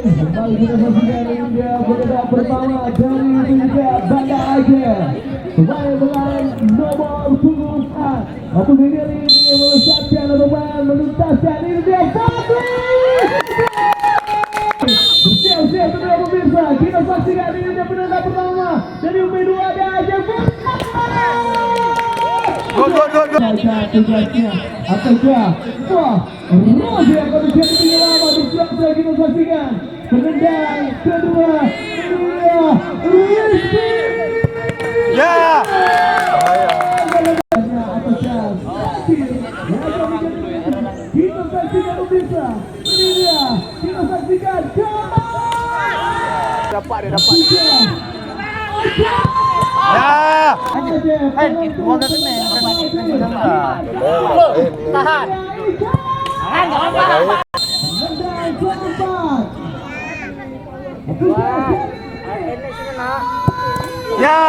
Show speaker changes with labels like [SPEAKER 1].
[SPEAKER 1] Kembali kita saksikan hingga babak pertama dari Liga Banda Aceh. Pemain nomor punggung A maupun ini melesatkan pemain menuntaskan ini dia Fadli. Bersiap-siap kedua pemirsa, kita saksikan ini dia penanda pertama dari U2 Aceh.
[SPEAKER 2] Gol.
[SPEAKER 1] Tugasnya apakah Rossi yang kondisi tinggi lama bersiap-siap kita saksikan penendang kedua Rizky.
[SPEAKER 2] Ya.
[SPEAKER 1] Kita saksikan pemirsa, ini dia kita saksikan
[SPEAKER 2] Dapat.
[SPEAKER 1] Ya.
[SPEAKER 2] Tahan. Ya.